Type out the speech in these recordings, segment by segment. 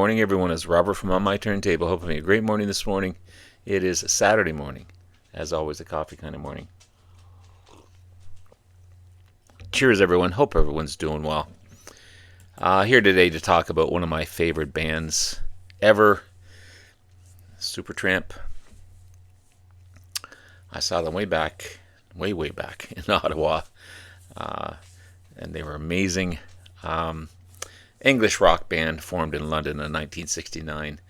morning, everyone. It's Robert from On My Turntable. Hopefully a great morning this morning. It is a Saturday morning. As always, a coffee kind of morning. Cheers, everyone. Hope everyone's doing well. Here today to talk about one of my favorite bands ever, Supertramp. I saw them way back in Ottawa, and they were amazing. English rock band formed in London in 1969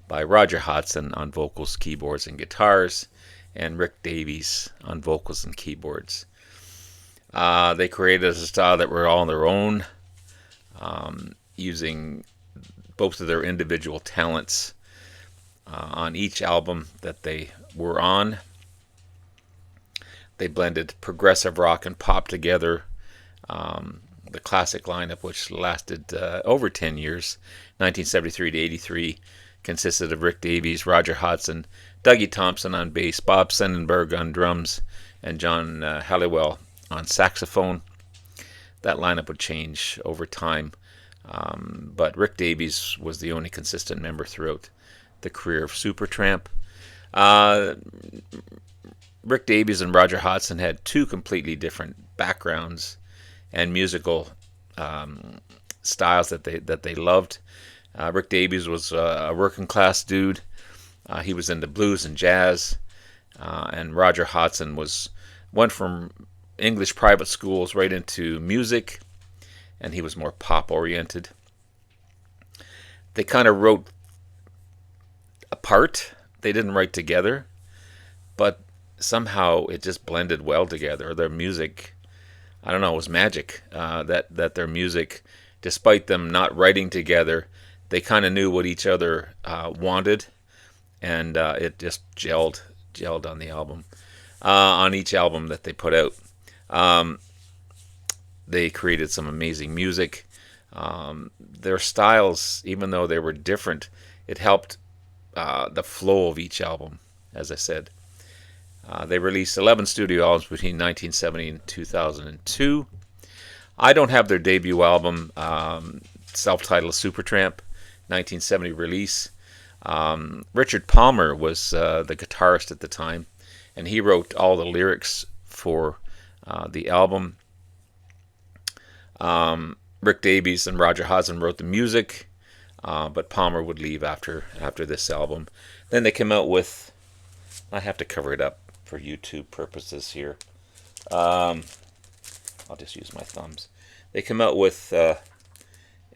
by Roger Hodgson on vocals, keyboards, and guitars, and Rick Davies on vocals and keyboards. They created a style that were all on their own, using both of their individual talents on each album that they were on. They blended progressive rock and pop together. The classic lineup, which lasted over 10 years, 1973 to 83, consisted of Rick Davies, Roger Hodgson, Dougie Thomson on bass, Bob Siebenberg on drums, and John Helliwell on saxophone. That lineup would change over time, but Rick Davies was the only consistent member throughout the career of Supertramp. Rick Davies and Roger Hodgson had two completely different backgrounds and musical styles that they loved. Rick Davies was a working class dude. He was into blues and jazz, and Roger Hodgson went from English private schools right into music, and he was more pop oriented. They kind of wrote apart. They didn't write together, but somehow it just blended well together. Their music, I don't know, it was magic. That their music, despite them not writing together, they kind of knew what each other wanted, and it just gelled on the album, on each album that they put out. They created some amazing music. Their styles, even though they were different, it helped the flow of each album, as I said. They released 11 studio albums between 1970 and 2002. I don't have their debut album, self-titled Supertramp, 1970 release. Richard Palmer was the guitarist at the time, and he wrote all the lyrics for the album. Rick Davies and Roger Hodgson wrote the music, but Palmer would leave after this album. Then they came out with, I have to cover it up for YouTube purposes here. I'll just use my thumbs. They come out with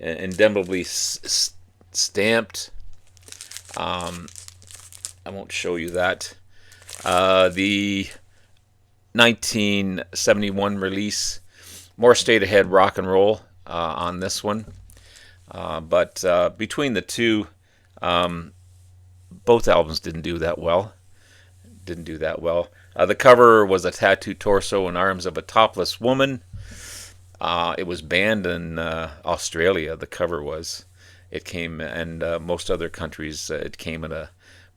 indelibly stamped. I won't show you that. The 1971 release, more straight ahead rock and roll on this one. But between the two, both albums didn't do that well. The cover was a tattooed torso and arms of a topless woman. It was banned in Australia. The cover was. It came, and most other countries, it came in a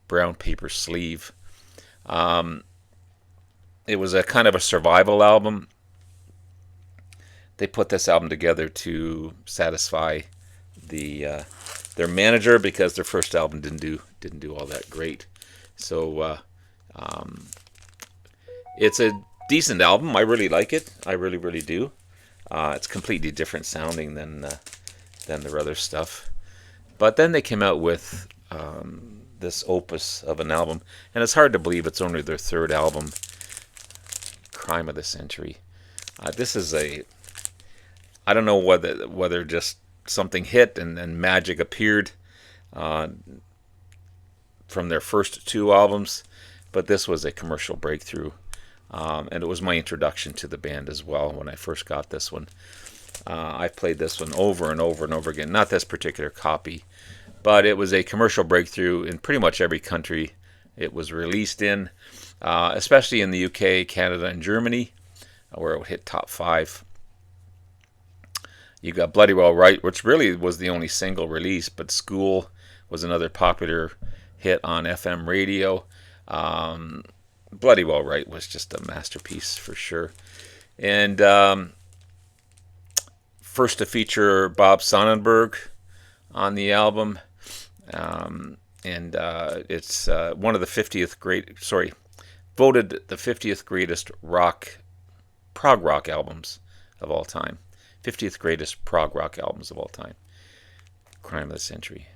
brown paper sleeve. It was a kind of a survival album. They put this album together to satisfy their manager, because their first album didn't do all that great. So it's a decent album. I really like it. I really, really do. It's completely different sounding than their other stuff. But then they came out with this opus of an album, and it's hard to believe it's only their third album, Crime of the Century. This is I don't know whether just something hit and then magic appeared from their first two albums, but this was a commercial breakthrough, and it was my introduction to the band as well when I first got this one. I've played this one over and over and over again, not this particular copy, but it was a commercial breakthrough in pretty much every country it was released in, especially in the UK, Canada, and Germany, where it would hit top 5. You got Bloody Well Right, which really was the only single release, but School was another popular hit on FM radio. Bloody Well Right was just a masterpiece for sure. And first to feature Bob Siebenberg on the album. and it's one of the 50th great, sorry, voted the 50th greatest prog rock albums of all time. 50th greatest prog rock albums of all time. Crime of the Century.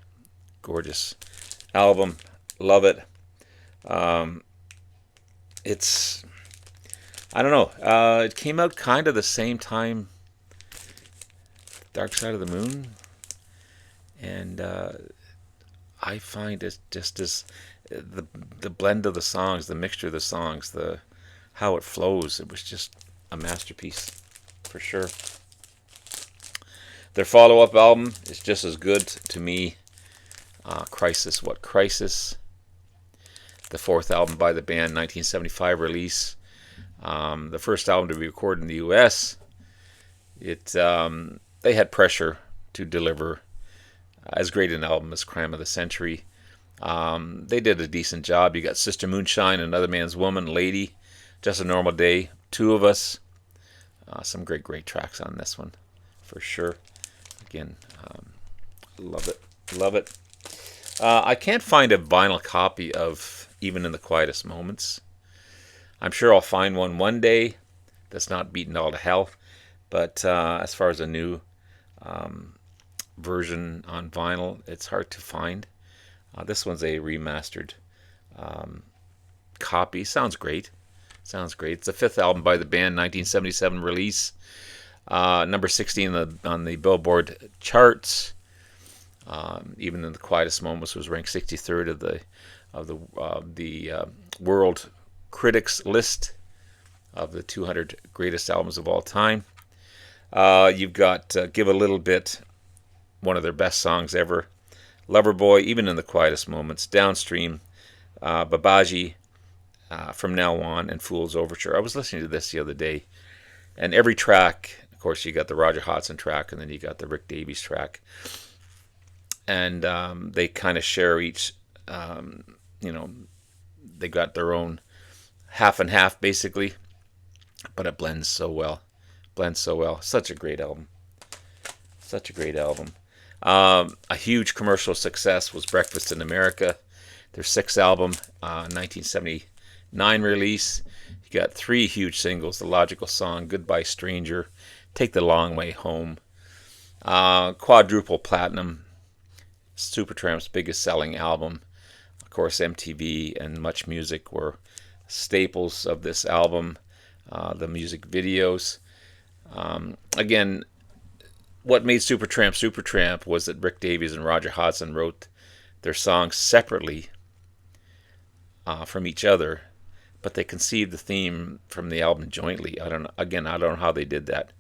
Gorgeous album. Love it. It's, I don't know. It came out kind of the same time Dark Side of the Moon. And I find it just as the blend of the songs, the mixture of the songs, the how it flows. It was just a masterpiece for sure. Their follow-up album is just as good to me. Crisis, What Crisis? The fourth album by the band, 1975 release. The first album to be recorded in the U.S. They had pressure to deliver as great an album as Crime of the Century. They did a decent job. You got Sister Moonshine, Another Man's Woman, Lady, Just a Normal Day, Two of Us. Some great tracks on this one, for sure. Again, love it. Love it. I can't find a vinyl copy of Even in the Quietest Moments. I'm sure I'll find one day that's not beaten all to hell. But as far as a new version on vinyl, it's hard to find. This one's a remastered copy. Sounds great. Sounds great. It's the fifth album by the band, 1977 release. Number 16 on the Billboard charts. Even in the Quietest Moments was ranked 63rd of the World Critics list of the 200 greatest albums of all time. You've got Give a Little Bit, one of their best songs ever. Loverboy, Even in the Quietest Moments. Downstream, Babaji, From Now On, and Fool's Overture. I was listening to this the other day, and every track, of course, you got the Roger Hodgson track, and then you got the Rick Davies track. And they kind of share each, they got their own half and half, basically. But it blends so well. Blends so well. Such a great album. Such a great album. A huge commercial success was Breakfast in America, their sixth album, 1979 release. You got three huge singles: The Logical Song, Goodbye Stranger, Take the Long Way Home. Quadruple platinum. Supertramp's biggest selling album. Of course, MTV and Much Music were staples of this album. The music videos. Again, what made Supertramp was that Rick Davies and Roger Hodgson wrote their songs separately from each other, but they conceived the theme from the album jointly. I don't know how they did that.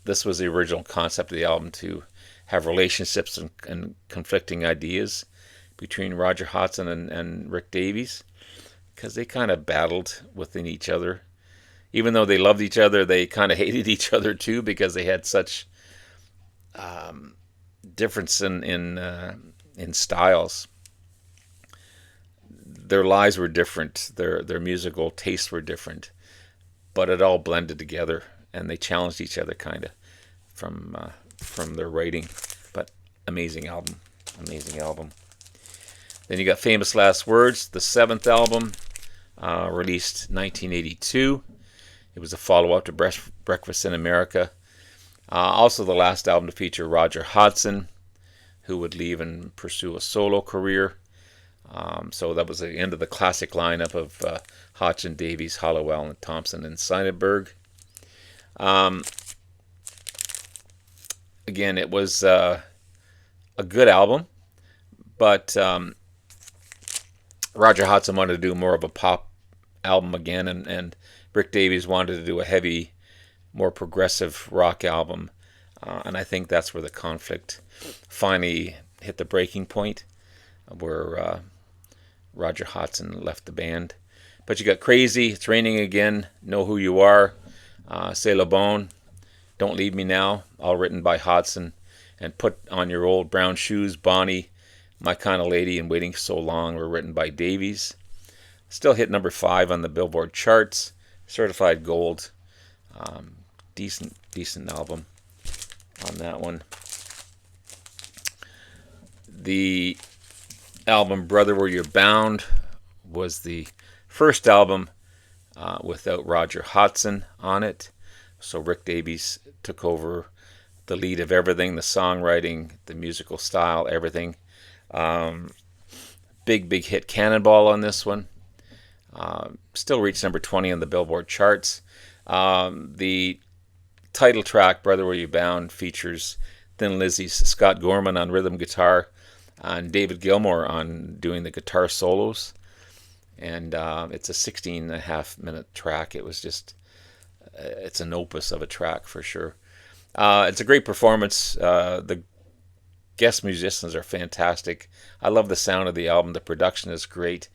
This was the original concept of the album, to have relationships and conflicting ideas between Roger Hodgson and Rick Davies, because they kind of battled within each other. Even though they loved each other, they kind of hated each other too, because they had such difference in styles. Their lives were different. Their musical tastes were different, but it all blended together, and they challenged each other kind of from their writing. But amazing album. Amazing album. Then you got Famous Last Words, the seventh album, released 1982. It was a follow-up to Breakfast in America. Also the last album to feature Roger Hodgson, who would leave and pursue a solo career. So that was the end of the classic lineup of Hodgson, Davies, Helliwell, and Thomson and Siebenberg. Again, it was a good album, but Roger Hodgson wanted to do more of a pop album again, and Rick Davies wanted to do a heavy, more progressive rock album, and I think that's where the conflict finally hit the breaking point, where Roger Hodgson left the band. But you got Crazy, It's Raining Again, Know Who You Are, C'est Le Bon, Don't Leave Me Now, all written by Hodgson, and Put On Your Old Brown Shoes, Bonnie, My Kind of Lady, and Waiting So Long were written by Davies. Still hit number 5 on the Billboard charts, certified gold. Decent album on that one. The album Brother Where You're Bound was the first album without Roger Hodgson on it. So Rick Davies took over the lead of everything, the songwriting, the musical style, everything. Big hit Cannonball on this one. Still reached number 20 on the Billboard charts. The title track, Brother Where You Bound, features Thin Lizzy's Scott Gorman on rhythm guitar and David Gilmour on doing the guitar solos. And it's a 16.5-minute track. It was just, it's an opus of a track for sure. It's a great performance. The guest musicians are fantastic. I love the sound of the album. The production is great.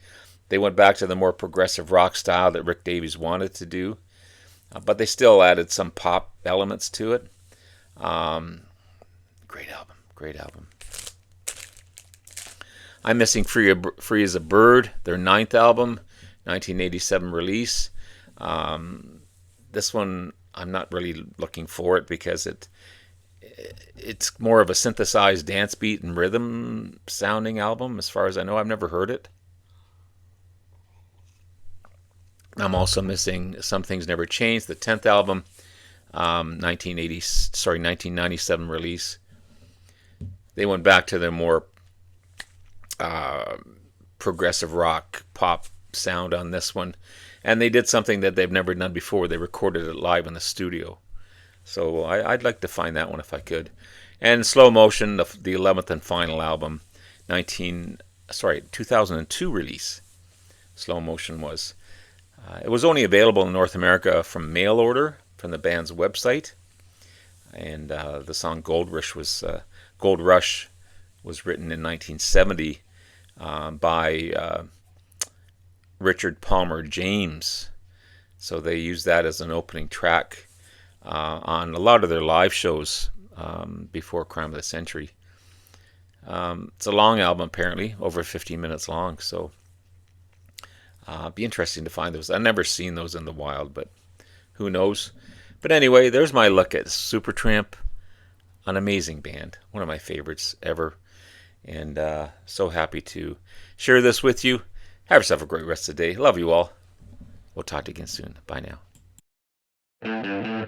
They went back to the more progressive rock style that Rick Davies wanted to do, but they still added some pop elements to it. Great album. Great album. I'm Missing Free as a Bird, their 9th album, 1987 release. This one, I'm not really looking for it because it's more of a synthesized dance beat and rhythm sounding album, as far as I know. I've never heard it. I'm also missing Some Things Never Change, the 10th album, 1997 release. They went back to their more progressive rock pop sound on this one, and they did something that they've never done before. They recorded it live in the studio, so I'd like to find that one if I could. And Slow Motion, the 11th and final album, 2002 release. Slow Motion was. It was only available in North America from mail order from the band's website, and the song Gold Rush was written in 1970 by Richard Palmer James. So they used that as an opening track on a lot of their live shows before Crime of the Century. It's a long album, apparently, over 15 minutes long, so be interesting to find those. I've never seen those in the wild, but who knows. But anyway, there's my look at Supertramp, an amazing band, one of my favorites ever. And so happy to share this with you. Have yourself a great rest of the day. Love you all. We'll talk to you again soon. Bye now.